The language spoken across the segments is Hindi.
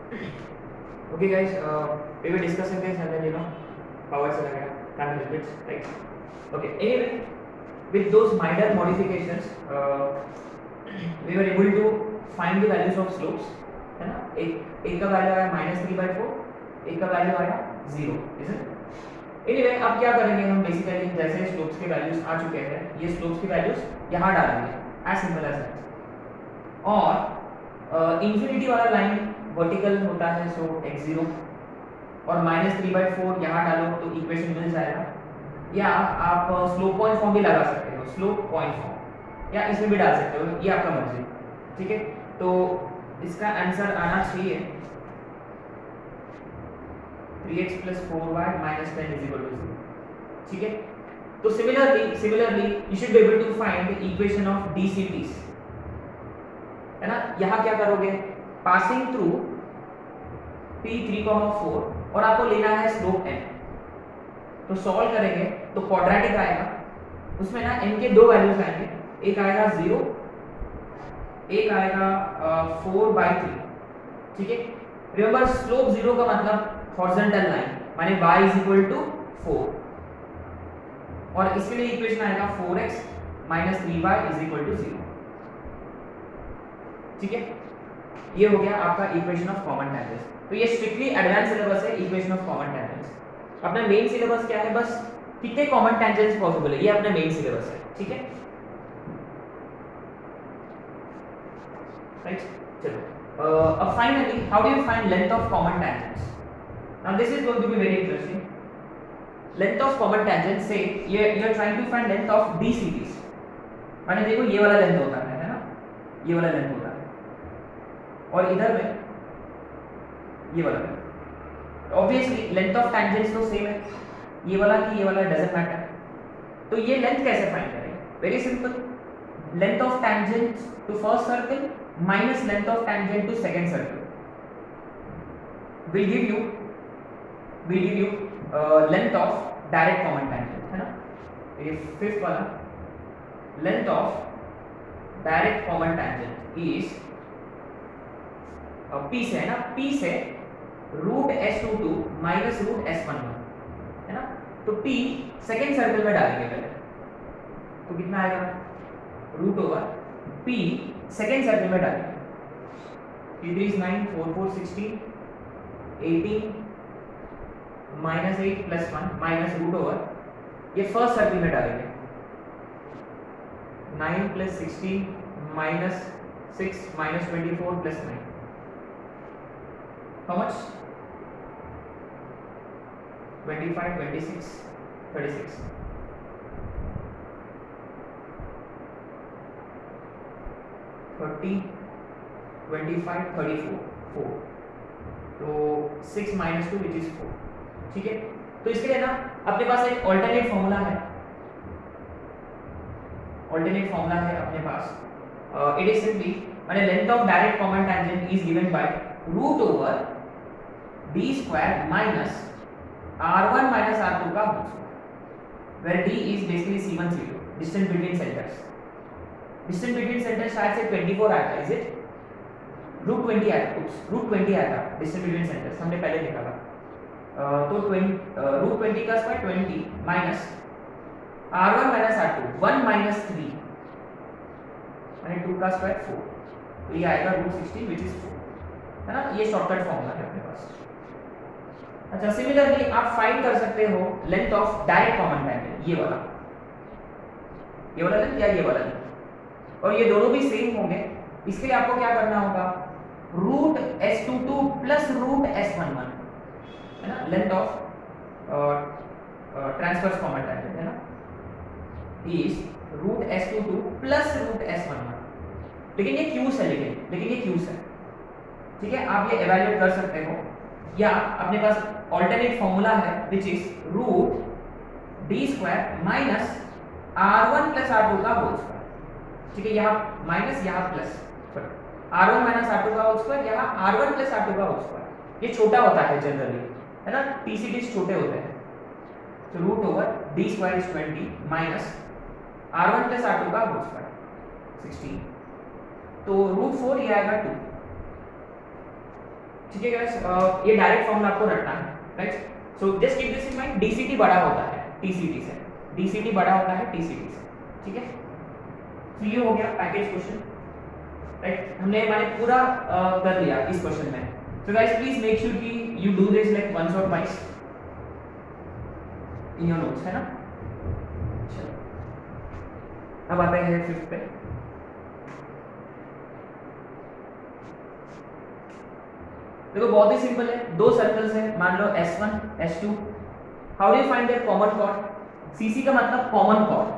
Okay guys, we were discussing this and then power चला गया, can't help it, right? Okay, anyway, with those minor modifications, we were able to find the values of slopes, है ना? एक का वैल्यू आया -3/4, एक का वैल्यू आया 0, isn't? Anyway, अब क्या करेंगे हम बेसिकली जैसे स्लोप्स के वैल्यूज आ चुके हैं, ये स्लोप्स की वैल्यूज यहाँ डालेंगे, एज सिंपल एज दैट। और इन्फिनिटी वाला लाइन वर्टिकल होता है, सो x0 और -3/4 यहाँ डालो तो इक्वेशन मिल जाएगा। या आप स्लोप पॉइंट फॉर्म भी लगा सकते हो, स्लोप पॉइंट फॉर्म, या इसमें भी डाल सकते हो, ये आपका मर्जी, ठीक है। तो इसका आंसर आना चाहिए 3x + 4y - 10 = 0, ठीक है। तो similarly you should be able to find the equation of DCTs, है ना। यहाँ क्या करोगे, पासिंग थ्रू P3,4 और आपको लेना है स्लोप n, तो सॉल्व करेंगे तो क्वाड्रेटिक आएगा, उसमें ना n के दो वैल्यूज आएंगे, एक आएगा 0, एक आएगा 4/3, ठीक है। रिमेंबर स्लोप 0 का मतलब हॉरिजॉन्टल लाइन, माने y = 4, और इसके लिए इक्वेशन आएगा 4x - 3y = 0, ठीक है। ये हो गया आपका इक्वेशन ऑफ कॉमन टेंजेंट्स। तो ये स्ट्रिक्टली एडवांस सिलेबस है, इक्वेशन ऑफ कॉमन टेंजेंट्स। अपना मेन सिलेबस क्या है, बस कितने कॉमन टेंजेंट्स पॉसिबल है, ये अपना मेन सिलेबस है, ठीक है, राइट। चलो, अब finally how do you find length of common tangents. Now this is going to be very interesting. Length of common tangent से you are trying to find length of DCTs, माने देखो ये वाला लेंथ होता है ना, ये वाला लेंथ होता है, और इधर में ये वाला length. Obviously length of tangents तो सेम है, ये वाला कि ये वाला डजंट मैटर। तो ये लेंथ कैसे फाइंड करें, very simple, length of tangent to first circle minus length of tangent to second circle will give you length of direct common tangent, है ना। ये फिफ्थ वाला, length of direct common tangent is P से, है ना, P से √S22 माइनस √S11, है ना। तो P सेकेंड सर्कल में डालेंगे पहले, तो कितना आएगा, √P सेकेंड सर्कल में डालेंगे, 3 3 9 4 4 16 18 -8 + 1 माइनस √, ये फर्स्ट सर्कल में डालेंगे, 9 + 16 -6 -24 + 9, how much, 25 26 36, थर्टी 25 34 4, तो 6 - 2 विच इज 4, ठीक है। तो इसके लिए ना अपने पास एक ऑल्टरनेट फॉर्मूला है, अपने पास, इट इज सिंपली, माने length of direct common tangent is given by √d² minus r1 - r2 का whole square, where d is basically c1 c2, distance between centres. Distance between centres शायद से 24 आया था, इज इट, √20 आया था, √20 आया था डिस्टेंस बिटवीन सेंटर्स, हमने पहले देखा था। तो √20 का स्क्वायर 20 माइनस r1 - r2 1 - 3 माने 2 का स्क्वायर 4, तो ये आएगा √60 विच इज 4, है ना। ये शॉर्टकट फॉर्मूला है अपने पास। अच्छा, सिमिलरली आप फाइंड कर सकते हो length of direct common tangent, ये वाला लेंथ या ये वाला लेंथ, और ये दोनों भी सेम होंगे। इसके लिए आपको क्या करना होगा, √S22 प्लस √S11, है ना, length of transverse common tangent, है ना, इज √S22 प्लस √S11, लेकिन ये क्यूस है, लेकिन ये क्यूस है, ठीक है। आप ये एवेल्युएट कर सकते हो, या अपने पास ऑल्टरनेट फॉर्मूला है which is √d² minus r1 + r2 का होल स्क्वायर, ठीक है। यहाँ माइनस, यहाँ प्लस, r1 - r2 का होल स्क्वायर, यहाँ r1 + r2 का होल स्क्वायर। ये छोटा होता है जनरली, है ना, TCTs छोटे होते हैं, तो √d² is 20 minus r1 + r2 का होल स्क्वायर 16, तो √4 ये आएगा 2, ठीक है गाइस, ये डायरेक्ट फॉर्मूला आपको रटना है, right? So just keep this in mind, DCT बड़ा होता है टीसीटी से, डीसीटी बड़ा होता है टीसीटी से, ठीक है? तो ये हो गया पैकेज क्वेश्चन, राइट? हमने माने पूरा कर लिया इस क्वेश्चन में। So guys please make sure कि you do this like once और ट्वाइस इन योर नोट्स, है ना? चलो अब आते हैं फिफ्थ पे। देखो बहुत ही सिंपल है, दो सर्कल्स हैं, मान लो S1 S2, how do you find their common chord? CC का मतलब कॉमन कॉर्ड,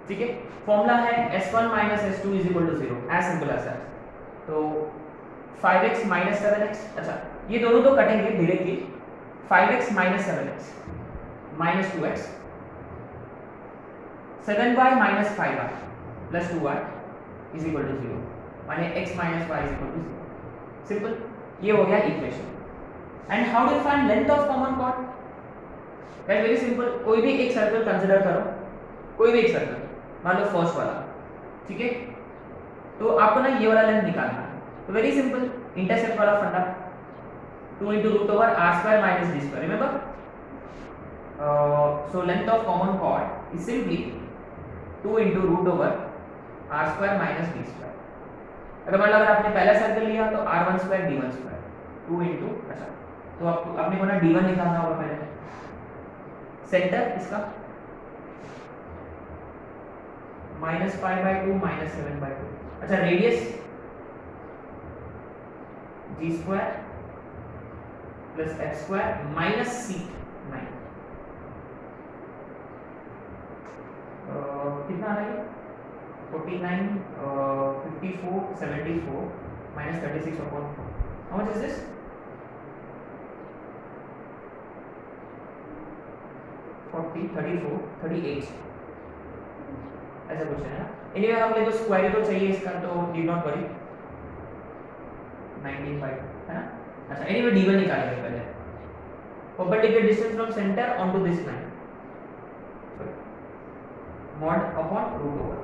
ठीक है? फॉर्मूला है S1 S2 0, as simple as that. तो 5x 7x, अच्छा ये दोनों तो कटेंगे directly, 5x 7x -2x, 7y 5y plus 2y is equal to 0, माने x minus y is equal to 0। Simple, ये हो गया equation. And how do you find length of common chord? That very simple, कोई भी एक सर्कल कंसीडर करो, कोई भी एक सर्कल, मान लो फर्स्ट वाला, ठीक है? तो आपको ना ये वाला लेंथ निकालना है, तो वेरी सिंपल, इंटरसेप्ट वाला फंडा, 2 into root over r square minus d square, remember? So length of common chord is simply 2 into root over r square minus d square। अगर मतलब अगर आपने पहला सर्कल लिया तो r1 square d1 square 2 into, अच्छा तो आपको अपने को ना d1 निकालना होगा पहले, सेंटर इसका -5/2 -7/2, अच्छा radius g square plus f square minus c 9, कितना आ रहा है? 49 54 74 minus 36 upon 4, how much is this? 40 34 38, ऐसा कुछ है ना? एनीवे हमने तो स्क्वायर तो चाहिए इसका, तो डू नॉट वरी, 19/2 है ना? अच्छा एनीवे d1 निकालेंगे पहले, perpendicular distance from centre on to this line, mod upon root over,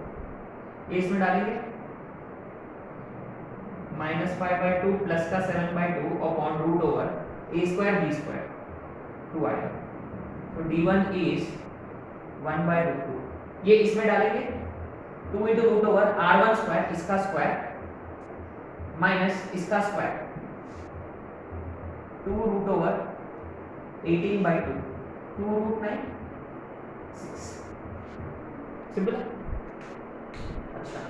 ये इसमें डालेंगे -5/2 प्लस का 7/2 upon root over a square b square 2i, तो d1 is 1/√2, ये इसमें डालेंगे 2 into root over r1 square, इसका स्क्वायर माइनस इसका square 2 root over 18/2 2 root 9 6, simple है। अच्छा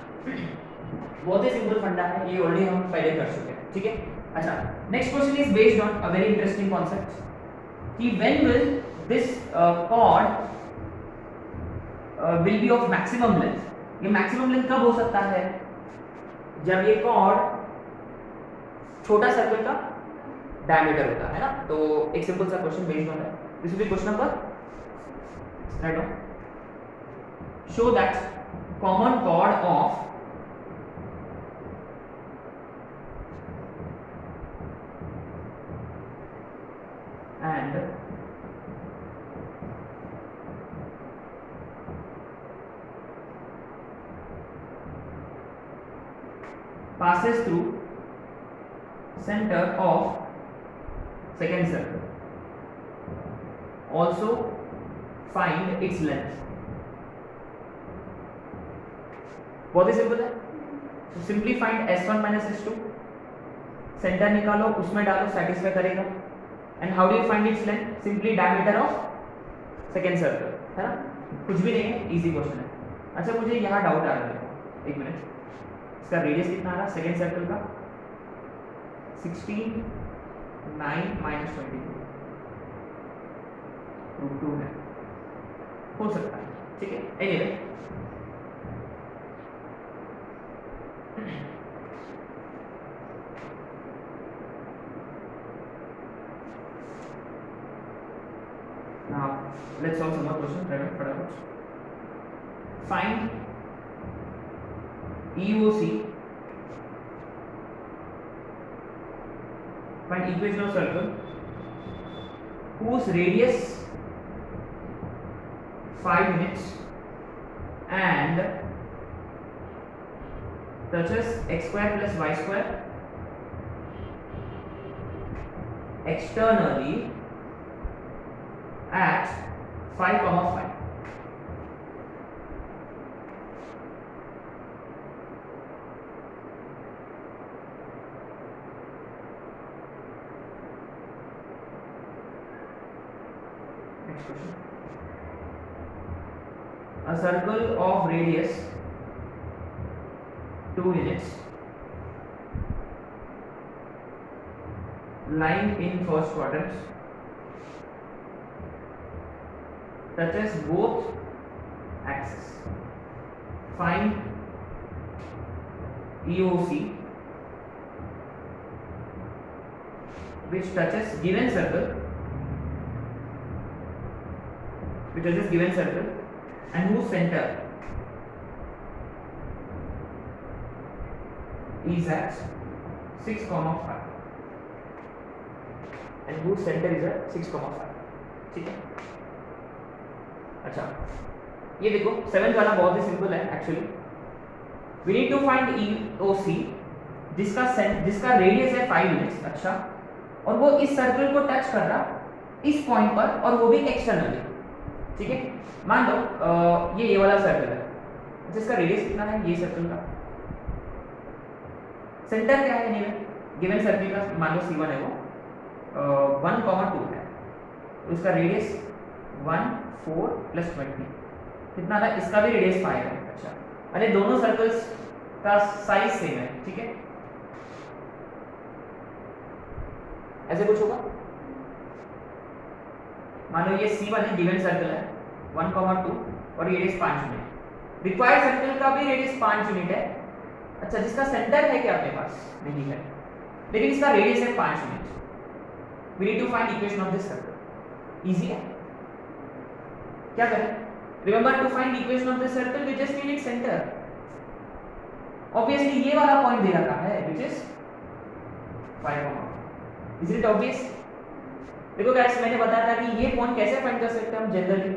बहुत ही सिंपल फंडा है, ये ऑलरेडी हम पहले कर चुके हैं, ठीक है? अच्छा next question is based on a very interesting concept कि when will this chord will be of maximum length. ये मैक्सिमम लेंथ कब हो सकता है? जब ये कॉर्ड छोटा सर्कल का डायमीटर होता है ना। तो एक सिंपल सा question based on that, this will be question number write down, show that common chord of and passes through center of second circle, also find its length। बहुत ही सिंपल है, तो simply find S1 minus S2, centre निकालो उसमें डालो, सेटिस्फाई करेगा। And how do you find its length? Simply diameter of second circle, है ना? कुछ भी नहीं है, इजी क्वेश्चन है। अच्छा मुझे यहाँ डाउट आ रहा है, एक मिनट, इसका रेडियस कितना आ रहा है सेकेंड सर्कल का? 16 9 minus 22 √2 है, हो सकता है, ठीक है? Anyway now let's solve some more questions, fटाफट। find EOC, find equation of circle whose radius 5 units and touches x square plus y square externally at 5, 5. Next question. A circle of radius 2 units lying in first quadrant touches both axes. Find EOC which touches given circle and whose center is at 6, 5 and whose center is at 6, 5. ठीक है. अच्छा, ये देखो 7th वाला बहुत ही सिंपल है actually. We need to find EOC जिसका रेडियस है 5 यूनिट्स. अच्छा, और वो इस सर्कल को टच कर रहा इस पॉइंट पर और वो भी एक्सटर्नली. ठीक है, मान लो ये वाला सर्कल है जिसका रेडियस कितना है, ये सर्कल का सेंटर क्या है एनीवे गिवन सर्कल का, मान लो C1 है वो 1, 2 है, तो इसका रेडियस 1, 4 प्लस 20 कितना था, इसका भी रेडियस 5 है. अच्छा, अरे दोनों सर्कल्स का साइज सेम है. ठीक है, ऐसे कुछ होगा. मान लो ये C1 है, गिवन सर्कल है 1, 2 और रेडियस 5 यूनिट. रिक्वायर्ड सर्कल का भी रेडियस 5 यूनिट है. अच्छा, जिसका सेंटर है क्या अपने पास नहीं है, लेकिन इसका रेडियस है 5 unit. We need to find equation of this circle. Easy है. क्या करें? Remember to find equation of this circle we just need its centre. Obviously ये वाला पॉइंट दे रखा है which is 5. Is it obvious? देखो गाइस, मैंने बताया था कि ये पॉइंट कैसे फाइंड कर सकते हैं हम generally,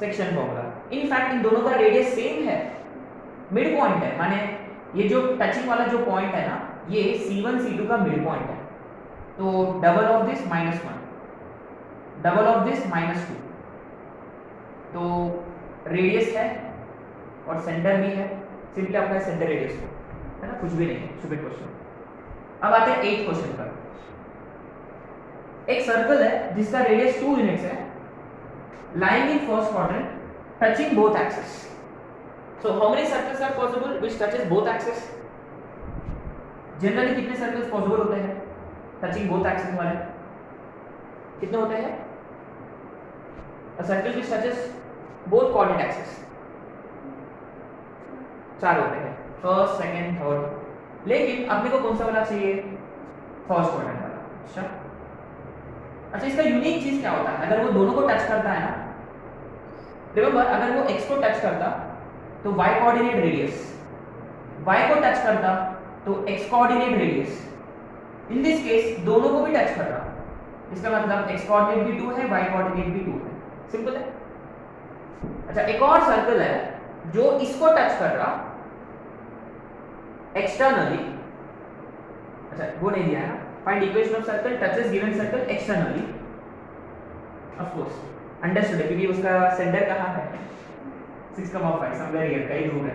section formula. In fact in दोनों का रेडियस सेम है, मिड पॉइंट है. माने ये जो टचिंग वाला जो पॉइंट है ना, ये C1 C2 का मिड पॉइंट है. तो double of this -1, double of this -2, तो रेडियस है और सेंटर भी है. सिंपली आपका सेंटर रेडियस को, है ना, कुछ भी नहीं है. Stupid question. अब आते हैं 8th क्वेश्चन पर. एक सर्कल है जिसका रेडियस 2 यूनिट्स है, lying in first quadrant, touching both axes. So how many circles are possible which touches both axes? Generally कितने circles possible होते हैं touching both axes वाले? कितने होते हैं? A circle which touches both coordinate axes. 4 होते हैं, फर्स्ट, सेकंड, थर्ड. लेकिन अपने को कौन सा वाला चाहिए? फर्स्ट क्वाड्रेंट वाला. अच्छा, इसका यूनिक चीज क्या होता है? अगर वो दोनों को टच करता है ना, रिमेंबर अगर वो x को टच करता तो y कोऑर्डिनेट रेडियस, y को टच करता तो x coordinate radius. In this case दोनों को भी टच कर रहा, इसका मतलब x कोऑर्डिनेट भी 2 है, y कोऑर्डिनेट भी 2 है. सिंपल है. अच्छा, एक और सर्कल है जो इसको टच कर रहा एक्सटर्नली. अच्छा, वो नहीं दिया है ना. Find equation of circle touches given circle externally. Of course, understood है क्योंकि उसका सेंटर कहाँ है? 6, 5 somewhere here, कहीं दूर है.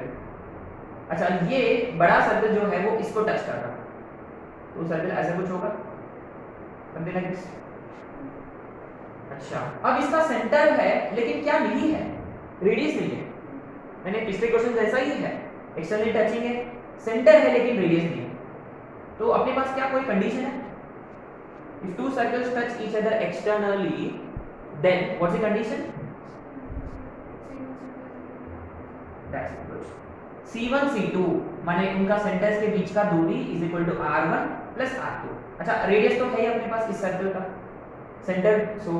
अच्छा, ये बड़ा सर्कल जो है वो इसको टच कर रहा, तो सर्कल ऐसा कुछ होगा, something like this. अच्छा, अब इसका सेंटर है लेकिन क्या नहीं है? रेडियस नहीं है. मैंने पिछले क्वेश्चन जैसा ही है, एक्सटर्नली टचिंग है, सेंटर है लेकिन रेडियस नहीं है. तो अपने पास क्या कोई कंडीशन है? If two circles touch each other externally, then what's the condition? That's good. C1 C2 माने उनका सेंटर्स के बीच का दूरी is equal to R1 plus R2. अच्छा, रेडियस तो है ही अपने पास इस सर्कल का सेंटर, सो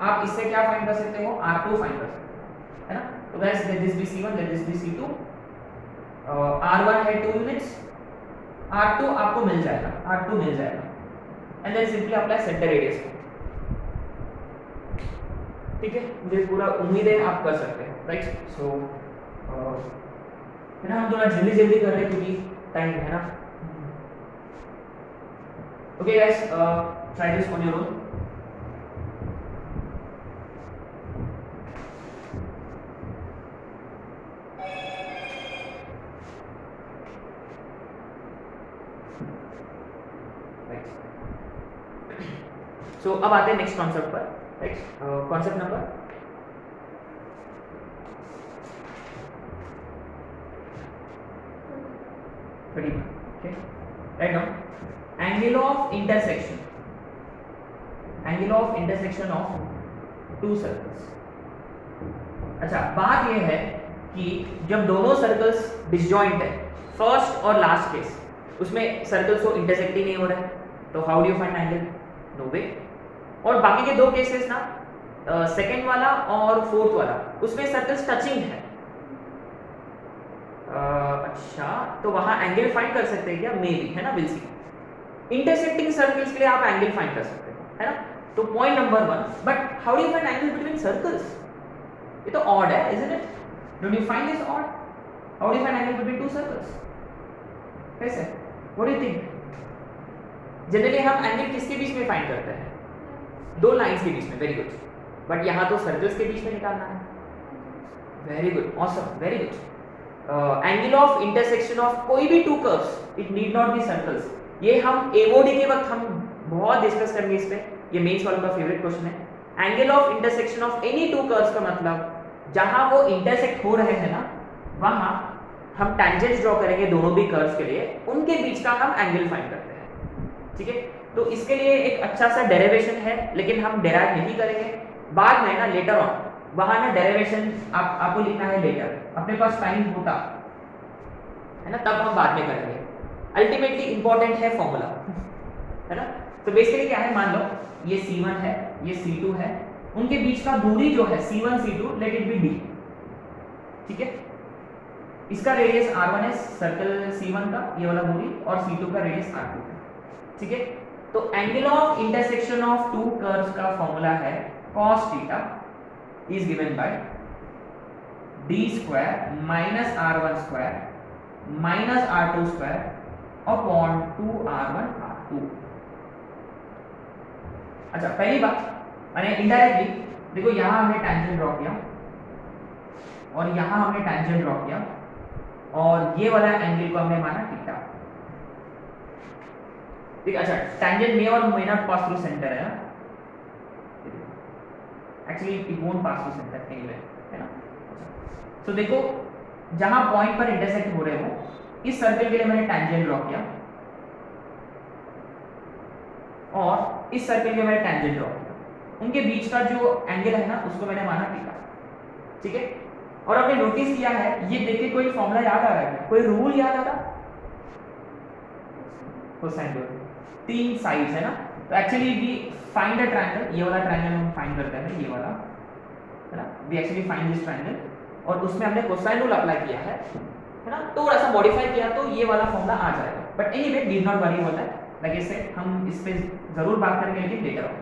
आप इससे क्या फाइंड कर सकते हो? R2 फाइंड कर सकते हो, है ना. तो guys, let this be C1, let this be C2. R1 है 2 यूनिट्स, R2 आपको मिल जाएगा, R2 मिल जाएगा. And then simply apply centre radius. ठीक है, मुझे पूरा उम्मीद है आप कर सकते हैं, राइट. सो है ना, हम थोड़ा जल्दी जल्दी कर रहे हैं क्योंकि टाइम है ना. Okay guys, try this on your own. So अब आते हैं नेक्स्ट कॉन्सेप्ट पर. Right, concept number 31. Okay, right now, angle of intersection of two circles. अच्छा, बात ये है कि जब दोनों सर्कल्स डिसजॉइंट है, फर्स्ट और लास्ट केस, उसमें सर्कल्स को इंटरसेक्ट ही नहीं हो रहा है, तो how do you find angle? No way. और बाकी के दो केसेस ना, सेकंड वाला और फोर्थ वाला, उसमें सर्कल्स टचिंग है. अच्छा, तो वहां एंगल फाइंड कर सकते हैं क्या? मे बी, है ना, विल सी. इंटरसेक्टिंग सर्कल्स के लिए आप एंगल फाइंड कर सकते हो, है ना. तो point number 1, but how do you find angle between circles? ये तो ऑड है, isn't it? Don't you find this odd? How do you find angle between two circles? कैसे? What do you think? Generally हम एंगल किसके बीच में फाइंड करते हैं? दो लाइंस के बीच में. Very good. बट यहाँ तो सर्कल्स के बीच में निकालना है. Very good, awesome, very good. Angle of intersection of कोई भी to curves, it need not be circles. ये हम एओडी के वक्त हम बहुत डिस्कस करेंगे इस पे. ये मेंस वालों का फेवरेट क्वेश्चन है. Angle of intersection of any two curves का मतलब जहां वो इंटरसेक्ट हो रहे हैं ना, वहां हम टैंजेंट्स ड्रॉ करेंगे दोनों भी कर्व्स के लिए, उनके बीच का हम एंगल फाइंड करते हैं. ठीक है, तो इसके लिए एक अच्छा सा डेरिवेशन है, लेकिन हम डेराइव नहीं करेंगे. बाद में ना, लेटर ऑन, वहां ना डेरिवेशन आपको लिखना है लेटर. अपने पास टाइम होता है ना, तब हम बाद में करेंगे. अल्टीमेटली इंपॉर्टेंट है फॉर्मूला, है ना. तो बेसिकली क्या है, मान लो ये C1 है, ये C2 है, उनके बीच का दूरी जो है C1 C2, let it be d. ठीक है, इसका रेडियस R1 है, सर्कल C1 का ये वाला दूरी, और C2 का रेडियस R2 है. ठीक है, तो angle of intersection of to curves का फॉर्मूला है cos theta is given bye d square minus R1 square minus R2 square upon 2R1 R2. अच्छा, पहली बात, मैंने इनडायरेक्टली देखो, यहां हमने टैंजेंट ड्रॉ किया और यहां हमने टैंजेंट ड्रॉ किया, और ये वाला एंगल को हमने माना थीटा. ठीक है. अच्छा, टैंजेंट मे और may not pass through centre है ना, actually it won't pass through centre anyway, है ना. तो देखो, जहां पॉइंट पर इंटरसेक्ट हो रहे हो, इस सर्कल के लिए मैंने टैंजेंट ड्रॉ किया, और इस सर्कल के लिए मैंने टैंजेंट ड्रॉ किया. उनके बीच का जो एंगल है ना, उसको मैंने माना थीटा. ठीक है, और आपने नोटिस किया है, ये देख के कोई फॉर्मूला याद आ रहा है, कोई रूल याद आ रहा? कोसाइन रूल, तीन साइड्स है ना. तो actually we find a triangle, ये वाला ट्रायंगल हम फाइंड करते हैं, ये वाला, है ना. We actually find this triangle, और उसमें हमने कोसाइन रूल अप्लाई किया है ना. थोड़ा सा मॉडिफाई किया तो ये वाला फॉर्मूला आ जाएगा. But anyway, did not worry about that. Like इससे हम इस पे जरूर बात करेंगे, लेकिन लेटर ऑन.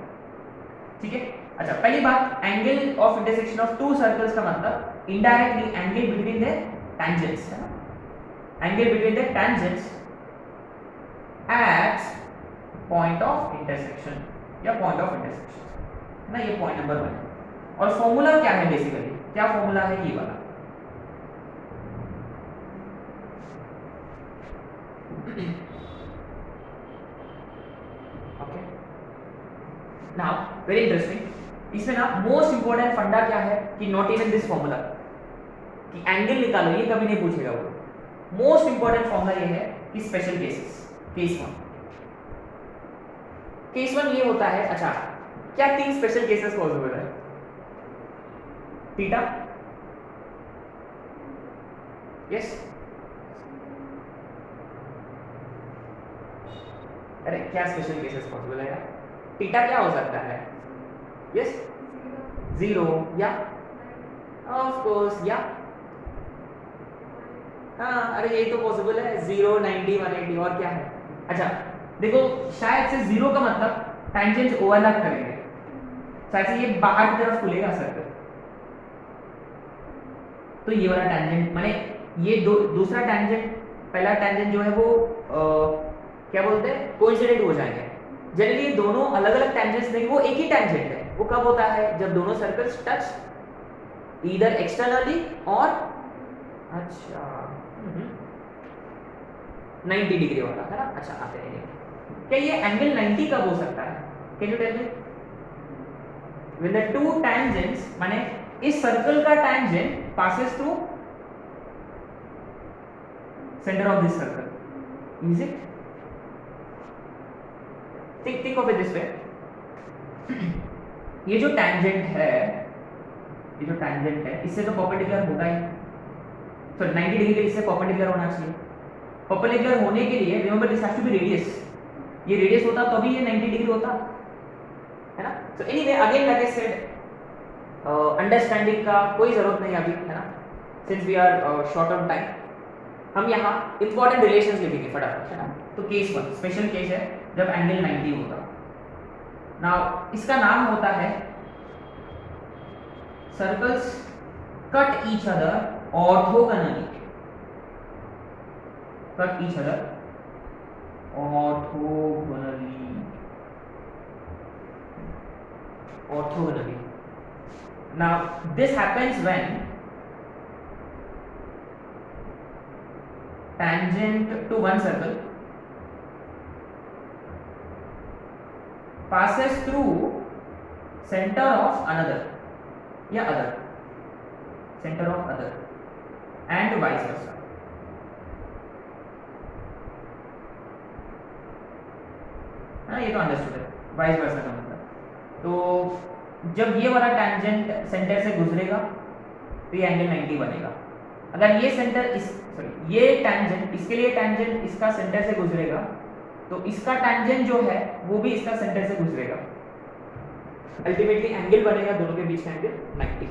ठीक है. अच्छा, पहली बात, angle of intersection of two circles का मतलब indirectly angle between the tangents, है ना. Angle between the tangents at point of intersection या पॉइंट ऑफ इंटरसेक्शन, है ना. ये पॉइंट नंबर 1. और फॉर्मूला क्या है? बेसिकली क्या फॉर्मूला है? ये वाला. Okay, now very interesting. इसमें ना मोस्ट इंपोर्टेंट फंडा क्या है कि नॉट इवन दिस फॉर्मूला कि एंगल निकालो, ये कभी नहीं पूछेगा वो. मोस्ट इंपोर्टेंट फॉर्मूला ये है कि स्पेशल केसेस. केस 1 ये होता है. अच्छा, क्या 3 स्पेशल केसेस पॉसिबल है? Theta, yes. अरे क्या स्पेशल केसेस पॉसिबल है यार? थीटा क्या हो सकता है? यस, 0 या ऑफ कोर्स या, हाँ, अरे यही तो पॉसिबल है. 0, 90, 180, और क्या है? अच्छा देखो, शायद से 0 का मतलब टैंजेंट्स ओवरलैप करेंगे, शायद से ये बाहर की तरफ खुलेगा सर्कल, तो ये वाला टैंजेंट माने ये दूसरा टेंजेंट पहला टेंजेंट जो है वो क्या बोलते हैं कोइंसिडेंट हो जाएंगे। जनरली ये दोनों अलग अलग टेंजेंट्स नहीं, वो एक ही टेंजेंट है। वो कब होता है? जब दोनों सर्कल्स टच ईदर एक्सटर्नली और 90 डिग्री वाला है ना। अच्छा आते हैं, क्या ये एंगल 90 कब हो सकता है? Can you tell me? When the two tangents, माने इस सर्कल का tangent passes through centre of this circle, is it? Think of it this way. ये जो टेंजेंट है, इससे तो परपेंडिकुलर होगा ही, तो 90 डिग्री के इससे परपेंडिकुलर होना चाहिए। परपेंडिकुलर होने के लिए remember this has to be radius, ये रेडियस होता तभी ये 90 डिग्री होता है ना। So anyway again like I said, understanding का कोई जरूरत नहीं अभी, है ना, since we are short on time. हम यहाँ इंपॉर्टेंट रिलेशंस लिखेंगे फटाफट, है ना। तो केस 1 स्पेशल केस है जब एंगल 90 होगा। नाउ इसका नाम होता है circles cut each other orthogonally, cut each other orthogonally. Now this happens when tangent to one circle passes through center of another या other, center of other and vice versa। ये तो अंडरस्टूड है, वाइस वर्सा का मतलब। तो जब ये वाला टेंजेंट सेंटर से गुजरेगा तो ये एंगल 90 बनेगा। अगर ये सेंटर ये टेंजेंट इसके लिए टेंजेंट इसका सेंटर से गुजरेगा तो इसका टेंजेंट जो है वो भी इसका सेंटर से गुजरेगा, अल्टीमेटली एंगल बनेगा दोनों के बीच का एंगल 90।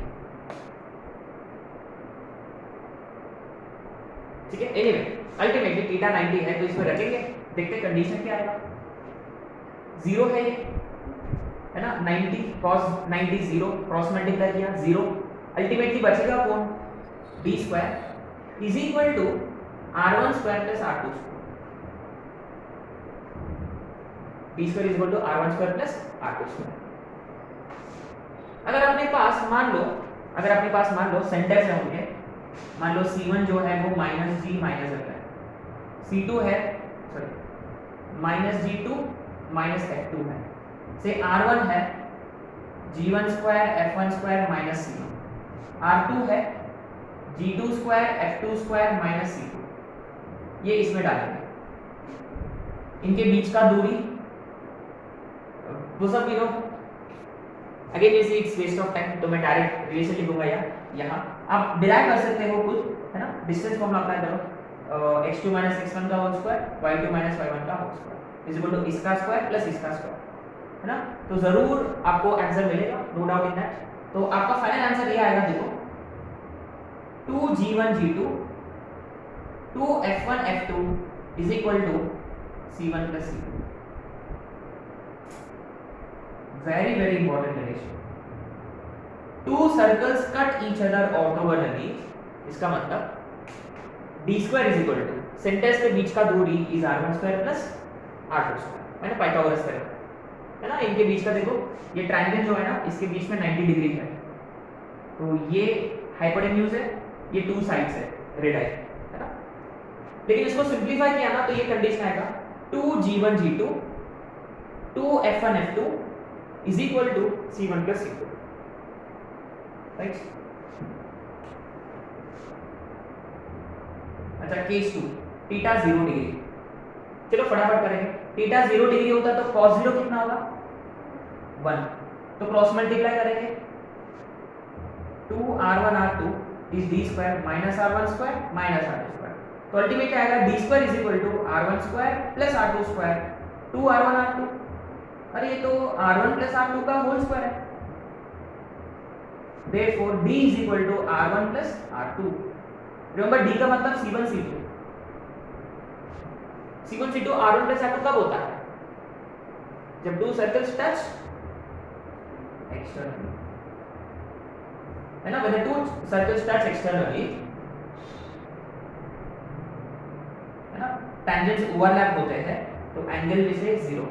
ठीक है, एनीवे अल्टीमेटली थीटा 90 है तो इसमें रखेंगे, देखते कंडीशन क्या आएगा। 0 है ये, है ना, 90 cos 90 0 क्रॉस मल्टीप्लाई किया 0, अल्टीमेटली बचेगा कौन? d square is equal to r1 square plus r2 square. d square is equal to r1 square plus r2 square. अगर अपने पास मान लो सेंटर से होंगे, मान लो c1 जो है वो -g माइनस है, c2 है -g2 माइनस f2 है, से r1 है g1 square f1 square minus c1, r2 है g2 square f2 square minus c2। ये इसमें डालेंगे, इनके बीच का दूरी वो सब नो अगेन ये इट्स वेस्ट ऑफ टाइम, तो मैं डायरेक्ट रिलेशन लिखूंगा यहाँ आप डिराइव कर सकते हो खुद, है ना। डिस्टेंस फॉर्मूला अप्लाई करो, x2 x1 का होल स्क्वायर y2 y1 का whole square is equal to इसका स्क्वायर प्लस इसका स्क्वायर, है ना। तो जरूर आपको आंसर मिलेगा, नो डाउट इन दैट। तो आपका फाइनल आंसर ये आएगा, देखो 2g1 g2 2f1 f2 is equal to c1 plus c2। Very very important relation. Two circles cut each other orthogonally, इसका मतलब d square is equal to centres के बीच का दूरी is r1 square plus r2 square, मैंने पाइथागोरस थ्योरम, है ना। इनके बीच का देखो ये ट्रायंगल जो है ना इसके बीच में 90 डिग्री है, तो ये हाइपोटेन्यूज है, ये टू साइड्स है रेड आई, है ना। लेकिन इसको सिंपलीफाई किया ना तो ये कंडीशन आएगा 2g1 g2 2f1 f2 is equal to c1 plus c2, right. अच्छा केस 2 थीटा 0 डिग्री, चलो फटाफट करेंगे। थीटा 0 डिग्री होता तो cos 0 कितना होगा? 1, तो क्रॉस मल्टीप्लाई करेंगे 2r1 r2 is d square minus r1 square minus r2 square, तो अल्टीमेट आएगा d square is equal to r1 square plus r2 square 2r1 r2। अरे ये तो r1 प्लस r2 का होल स्क्वायर है, therefore d is equal to r1 plus r2। Remember d का मतलब c1 c2, c1 c2 r1 plus r2 कब होता है? जब टू सर्कल्स टच एक्सटर्नली, है ना। when the two circles touch externally tangents overlap होते हैं तो angle will say 0.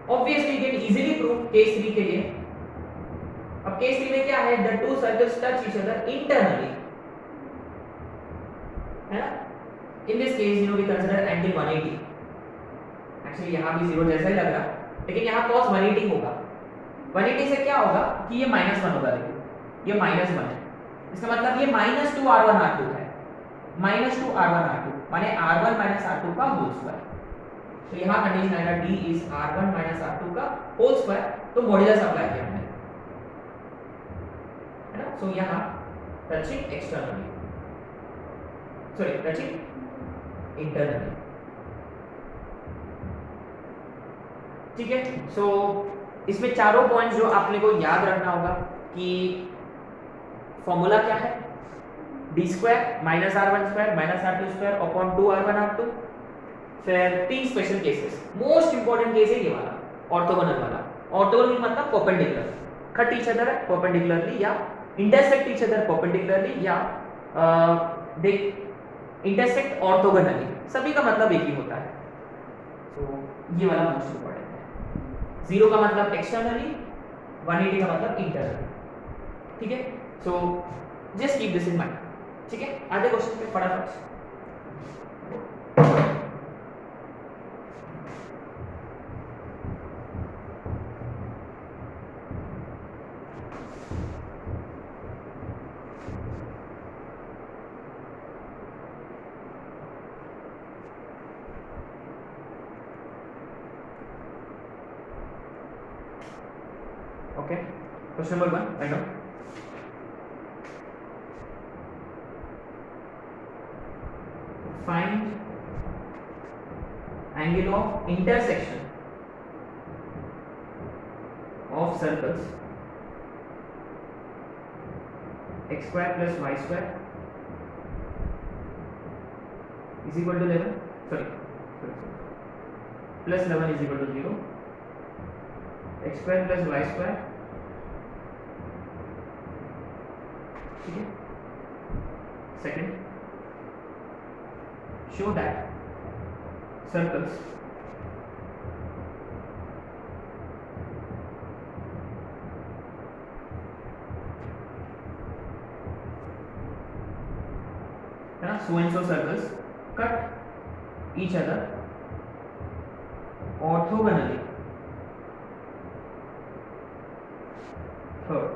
Obviously can easily prove case 3 के लिए. अब केस 3 में क्या है, the two circles touch each other internally, है ना. In this case you know we consider angle 180. Actually यहाँ भी 0 जैसा ही लग रहा, लेकिन यहाँ cos 180 होगा. 180 से क्या होगा कि ये -1 होगा. देखो ये -1 है, इसका मतलब ये -2 r1 r2 है. -2 r1 r2 माने r1 r2 का होल स्क्वायर. तो यहाँ कंडीशन आएगा d इज r1 r2 का होल स्क्वायर. तो मॉड्यूलस अप्लाई किया हमने, है ना. सो यहाँ touching externally, sorry touching internally. ठीक है. सो इसमें चारों पॉइंट्स जो आपने को याद रखना होगा कि फॉर्मूला क्या है, d square minus r1 square minus r2 square upon 2 r1 r2. फिर 3 special cases. Most important case है ये वाला, ऑर्थोगोनल वाला. ऑर्थोगोनल मतलब perpendicular, cut each other perpendicularly या इंटरसेक्ट ईच अदर परपेंडिकुलरली या दे इंटरसेक्ट ऑर्थोगोनली. सभी का मतलब एक ही होता है. तो ये वाला मोस्ट इंपॉर्टेंट है. 0 का मतलब एक्सटर्नली, 180 का मतलब इंटरनली. ठीक है. So just keep this in mind. ठीक है. आधे क्वेश्चन पे फटाफट. Okay. Question number 1. I know. Find angle of intersection of circles x square plus y square is equal to 11. Sorry. Plus 11 is equal to 0. x square plus y square. ठीक है. Second, show that circles है ना, so and so circles cut each other orthogonally. Third,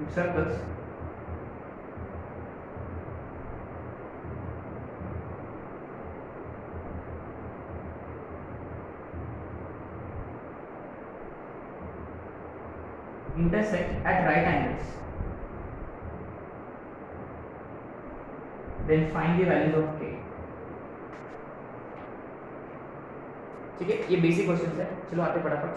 if circles intersect at right angles, then find the values of k. ठीक है. ये बेसिक क्वेश्चंस है. चलो आते फटाफट.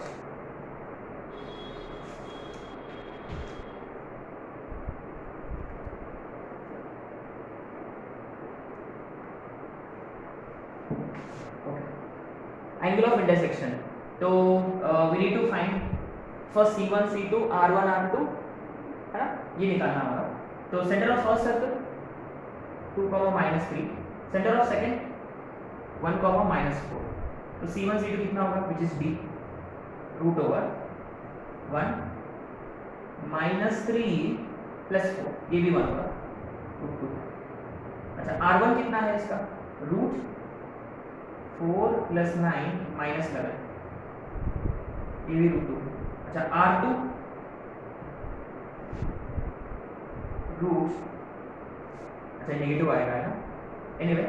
Angle of intersection. तो we need to find first c1 c2 r1 r2, है ना, ये निकालना होगा. तो centre of first circle 2, -3. Centre of second 1, -4. तो c1 c2 कितना होगा, which is d root over 1 -3 plus 4, ये भी 1 होगा, रूट 2. अच्छा, r1 कितना है इसका, रूट 4 + 9 - 11, ये भी रूट 2. अच्छा, r2 रूट, अच्छा नेगेटिव आएगा ना. एनीवे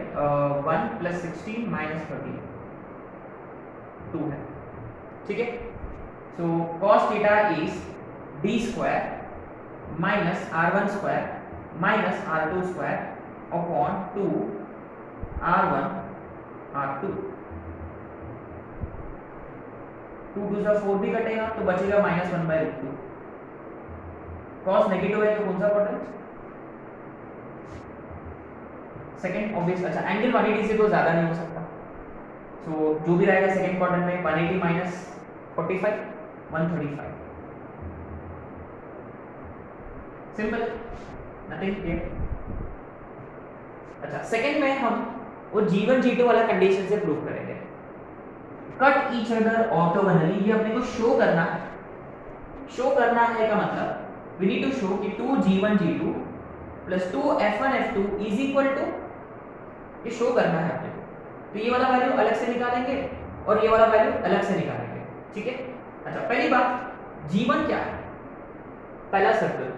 1 + 16 - 13 2 है. ठीक है. सो cos theta is d square minus r1 square minus r2 square upon 2 r1 r2. 2 2 4 भी कटेगा तो बचेगा -1/√2. cos नेगेटिव है तो कौन सा क्वाड्रेंट, सेकंड ऑब्वियस. अच्छा, एंगल 180 से तो ज्यादा नहीं हो सकता. सो जो भी रहेगा सेकंड क्वाड्रेंट में 180 - 45 135. Simple, nothing here. अच्छा, सेकंड में हम वो G1 G2 वाला कंडीशन से प्रूव करेंगे। कट ईच अदर ऑर्थोगोनली, ये अपने को शो करना है। शो करना है का मतलब वी नीड टू शो कि 2G1 G2 plus 2F1 F2 is equal to, ये शो करना है अपने को। तो ये वाला वैल्यू अलग से निकालेंगे और ये वाला वैल्यू अलग से निकालेंगे, ठीक है। अच्छा, पहली बात G1 क्या है, पहला सर्कल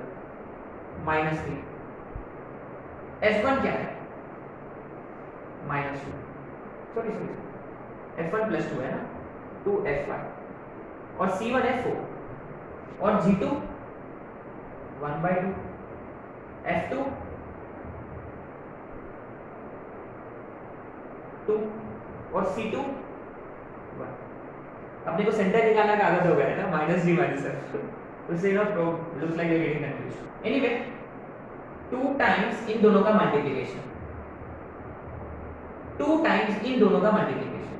-3, F1 क्या है -2, सॉरी F1 प्लस 2 है ना, 2F1 और C1 F4 और G2 1/2, F2 2 और C2 1। अपने को सेंटर निकालना का आदत हो गया है ना, -G -F, तो इससे ना looks like you are getting confuse. Anyway 2 times इन दोनों का मल्टीप्लिकेशन, 2 टाइम्स इन दोनों का मल्टीप्लिकेशन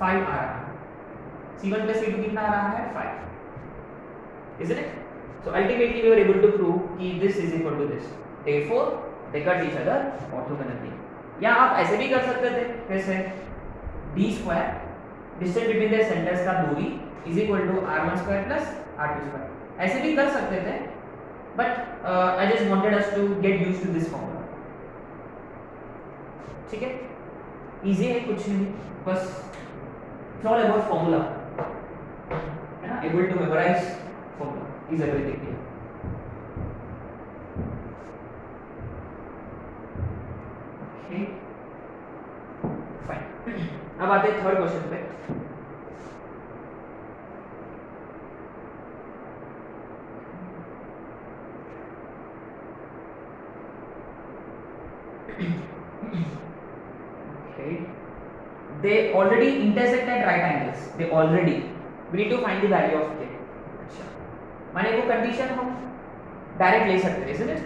5 आ रहा है। C1 plus C2 कितना आ रहा है 5, isn't it? So ultimately we were able to prove कि this is equal to this, therefore they cut each other orthogonally। या आप ऐसे भी कर सकते थे, कैसे d square distance between the centres का दूरी is equal to r1 square plus r2 square, ऐसे भी कर सकते थे, but I just wanted us to get used to this formula, ठीक है। इजी है, कुछ नहीं, बस इट्स ऑल अबाउट फॉर्मूला, है ना, able to memorise formula is everything here. Okay fine, अब आते हैं थर्ड क्वेश्चन पे। Okay, they already intersect at right angles, they already, we need to find the value of k। अच्छा, माने वो कंडीशन हम डायरेक्ट ले सकते हैं, isn't it?